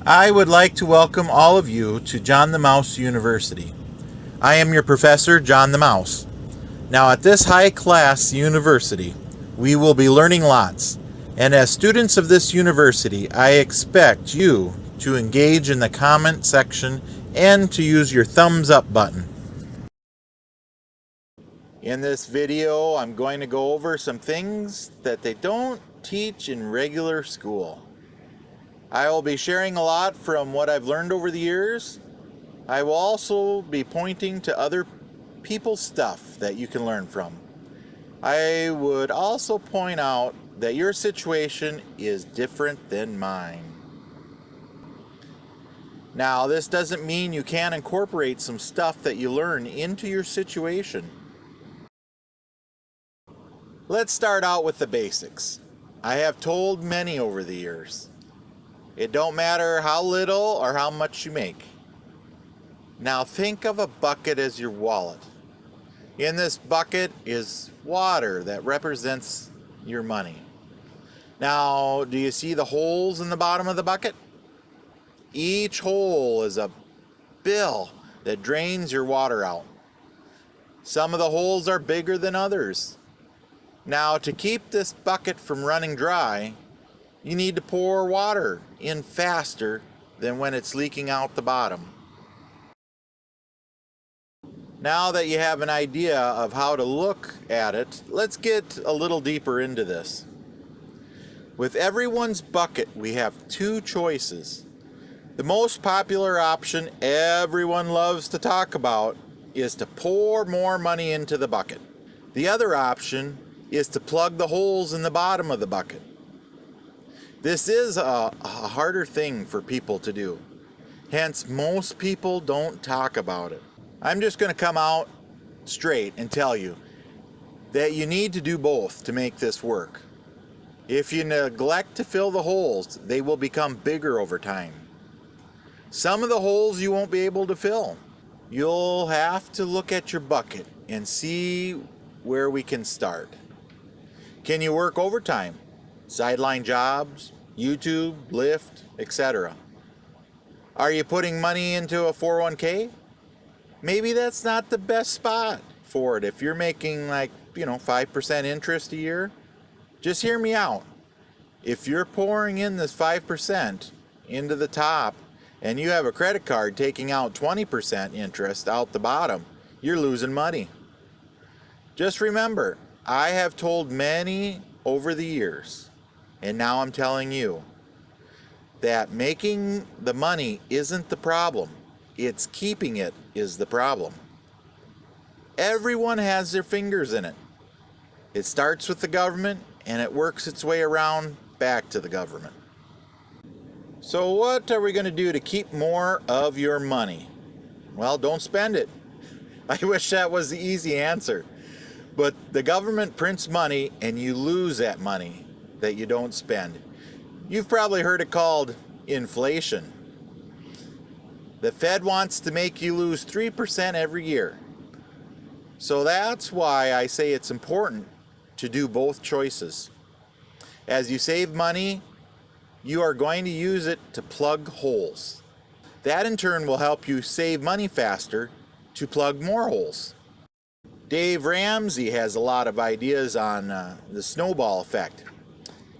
I would like to welcome all of you to John the Mouse University. I am your professor, John the Mouse. Now, at this high-class university, we will be learning lots. And as students of this university, I expect you to engage in the comment section and to use your thumbs up button. In this video, I'm going to go over some things that they don't teach in regular school. I will be sharing a lot from what I've learned over the years. I will also be pointing to other people's stuff that you can learn from. I would also point out that your situation is different than mine. Now, this doesn't mean you can't incorporate some stuff that you learn into your situation. Let's start out with the basics. I have told many over the years. It don't matter how little or how much you make. Now think of a bucket as your wallet. In this bucket is water that represents your money. Now, do you see the holes in the bottom of the bucket? Each hole is a bill that drains your water out. Some of the holes are bigger than others. Now, to keep this bucket from running dry, you need to pour water in faster than when it's leaking out the bottom. Now that you have an idea of how to look at it, let's get a little deeper into this. With everyone's bucket, we have two choices. The most popular option everyone loves to talk about is to pour more money into the bucket. The other option is to plug the holes in the bottom of the bucket. This is a harder thing for people to do. Hence, most people don't talk about it. I'm just going to come out straight and tell you that you need to do both to make this work. If you neglect to fill the holes, they will become bigger over time. Some of the holes you won't be able to fill. You'll have to look at your bucket and see where we can start. Can you work overtime? Sideline jobs, YouTube, Lyft, etc. Are you putting money into a 401k? Maybe that's not the best spot for it. If you're making 5% interest a year, just hear me out. If you're pouring in this 5% into the top and you have a credit card taking out 20% interest out the bottom, you're losing money. Just remember, I have told many over the years, and now I'm telling you that making the money isn't the problem. It's keeping it is the problem. Everyone has their fingers in it. It starts with the government and it works its way around back to the government. So what are we going to do to keep more of your money? Well, don't spend it. I wish that was the easy answer. But the government prints money and you lose that money that you don't spend. You've probably heard it called inflation. The Fed wants to make you lose 3% every year. So that's why I say it's important to do both choices. As you save money, you are going to use it to plug holes. That in turn will help you save money faster to plug more holes. Dave Ramsey has a lot of ideas on the snowball effect.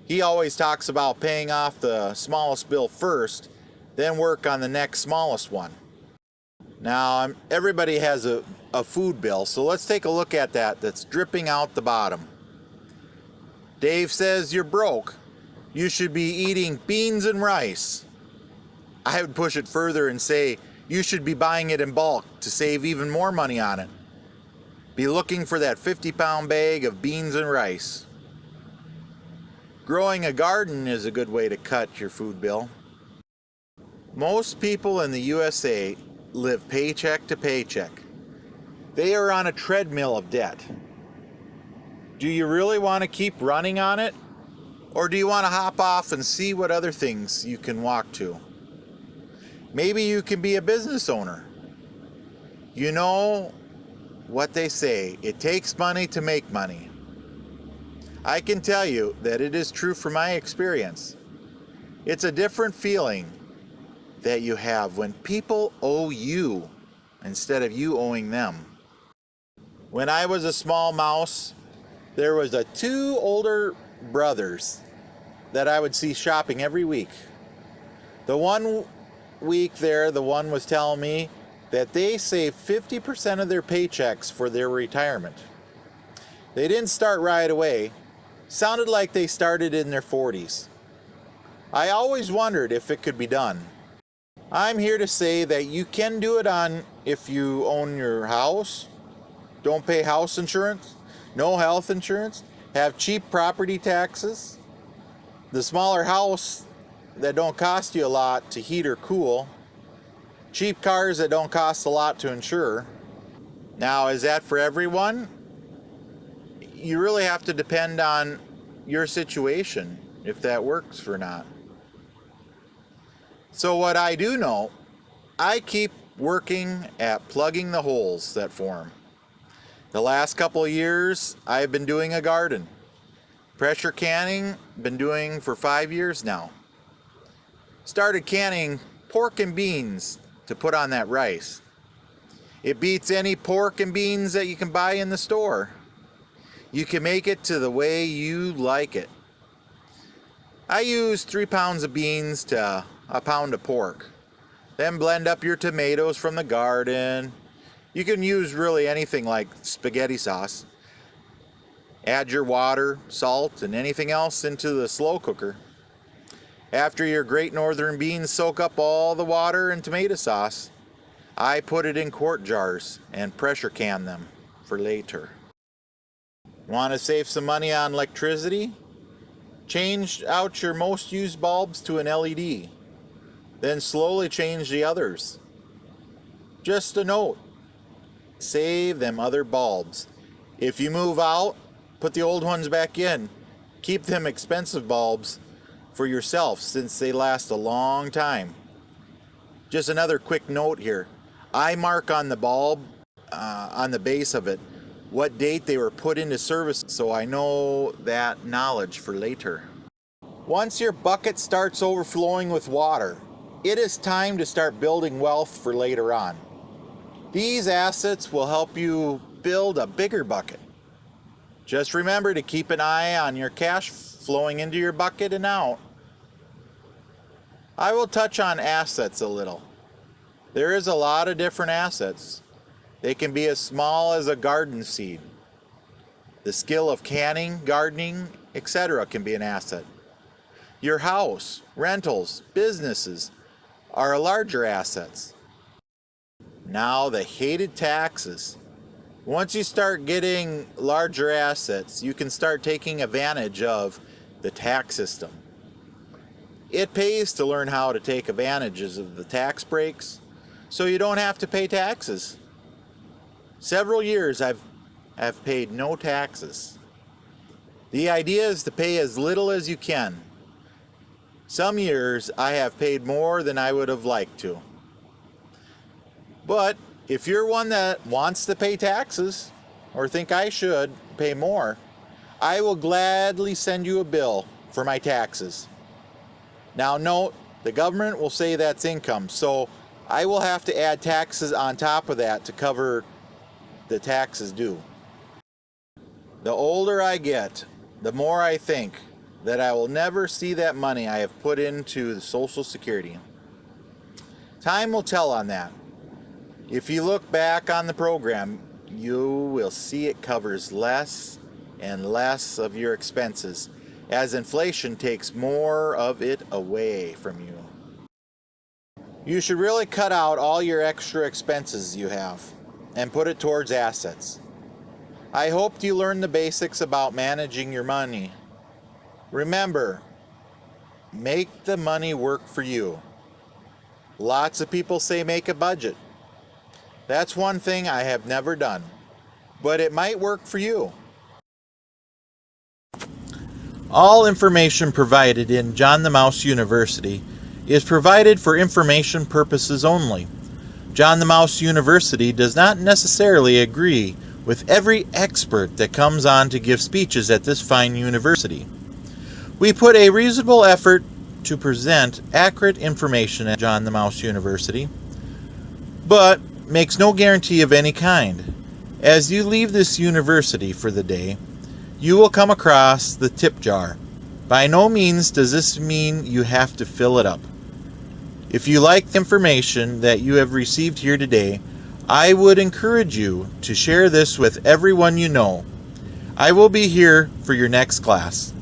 He always talks about paying off the smallest bill first, then work on the next smallest one. Now, everybody has a food bill, so let's take a look at that's dripping out the bottom. Dave says you're broke. You should be eating beans and rice. I would push it further and say you should be buying it in bulk to save even more money on it. Be looking for that 50-pound bag of beans and rice. Growing a garden is a good way to cut your food bill. Most people in the USA live paycheck to paycheck. They are on a treadmill of debt. Do you really want to keep running on it? Or do you want to hop off and see what other things you can walk to? Maybe you can be a business owner. You know what they say, it takes money to make money. I can tell you that it is true from my experience. It's a different feeling that you have when people owe you instead of you owing them. When I was a small mouse, there was two older brothers that I would see shopping every week. The one week there, the one was telling me that they saved 50% of their paychecks for their retirement. They didn't start right away. Sounded like they started in their 40s. I always wondered if it could be done. I'm here to say that you can do it on if you own your house, don't pay house insurance, no health insurance, have cheap property taxes, the smaller house that don't cost you a lot to heat or cool, cheap cars that don't cost a lot to insure. Now, is that for everyone? You really have to depend on your situation if that works or not. So what I do know, I keep working at plugging the holes that form. The last couple of years, I've been doing a garden. Pressure canning, been doing for 5 years now. Started canning pork and beans to put on that rice. It beats any pork and beans that you can buy in the store. You can make it to the way you like it. I use 3 pounds of beans to a pound of pork. Then blend up your tomatoes from the garden. You can use really anything like spaghetti sauce. Add your water, salt, and anything else into the slow cooker. After your Great Northern beans soak up all the water and tomato sauce, I put it in quart jars and pressure can them for later. Want to save some money on electricity? Change out your most used bulbs to an LED. Then slowly change the others. Just a note, save them other bulbs. If you move out, put the old ones back in. Keep them expensive bulbs for yourself since they last a long time. Just another quick note here. I mark on the bulb, on the base of it, what date they were put into service so I know that knowledge for later. Once your bucket starts overflowing with water, it is time to start building wealth for later on. These assets will help you build a bigger bucket. Just remember to keep an eye on your cash flowing into your bucket and out. I will touch on assets a little. There is a lot of different assets. They can be as small as a garden seed. The skill of canning, gardening, etc. can be an asset. Your house, rentals, businesses are larger assets. Now the hated taxes. Once you start getting larger assets, you can start taking advantage of the tax system. It pays to learn how to take advantages of the tax breaks so you don't have to pay taxes. Several years I've paid no taxes. The idea is to pay as little as you can. Some years I have paid more than I would have liked to. But if you're one that wants to pay taxes or think I should pay more, I will gladly send you a bill for my taxes. Now note, the government will say that's income, so I will have to add taxes on top of that to cover the taxes due. The older I get, the more I think that I will never see that money I have put into the Social Security. Time will tell on that. If you look back on the program, you will see it covers less and less of your expenses as inflation takes more of it away from you. You should really cut out all your extra expenses you have and put it towards assets. I hope you learned the basics about managing your money. Remember, make the money work for you. Lots of people say make a budget. That's one thing I have never done, but it might work for you. All information provided in John the Mouse University is provided for information purposes only. John the Mouse University does not necessarily agree with every expert that comes on to give speeches at this fine university. We put a reasonable effort to present accurate information at John the Mouse University, but makes no guarantee of any kind. As you leave this university for the day, you will come across the tip jar. By no means does this mean you have to fill it up. If you like the information that you have received here today, I would encourage you to share this with everyone you know. I will be here for your next class.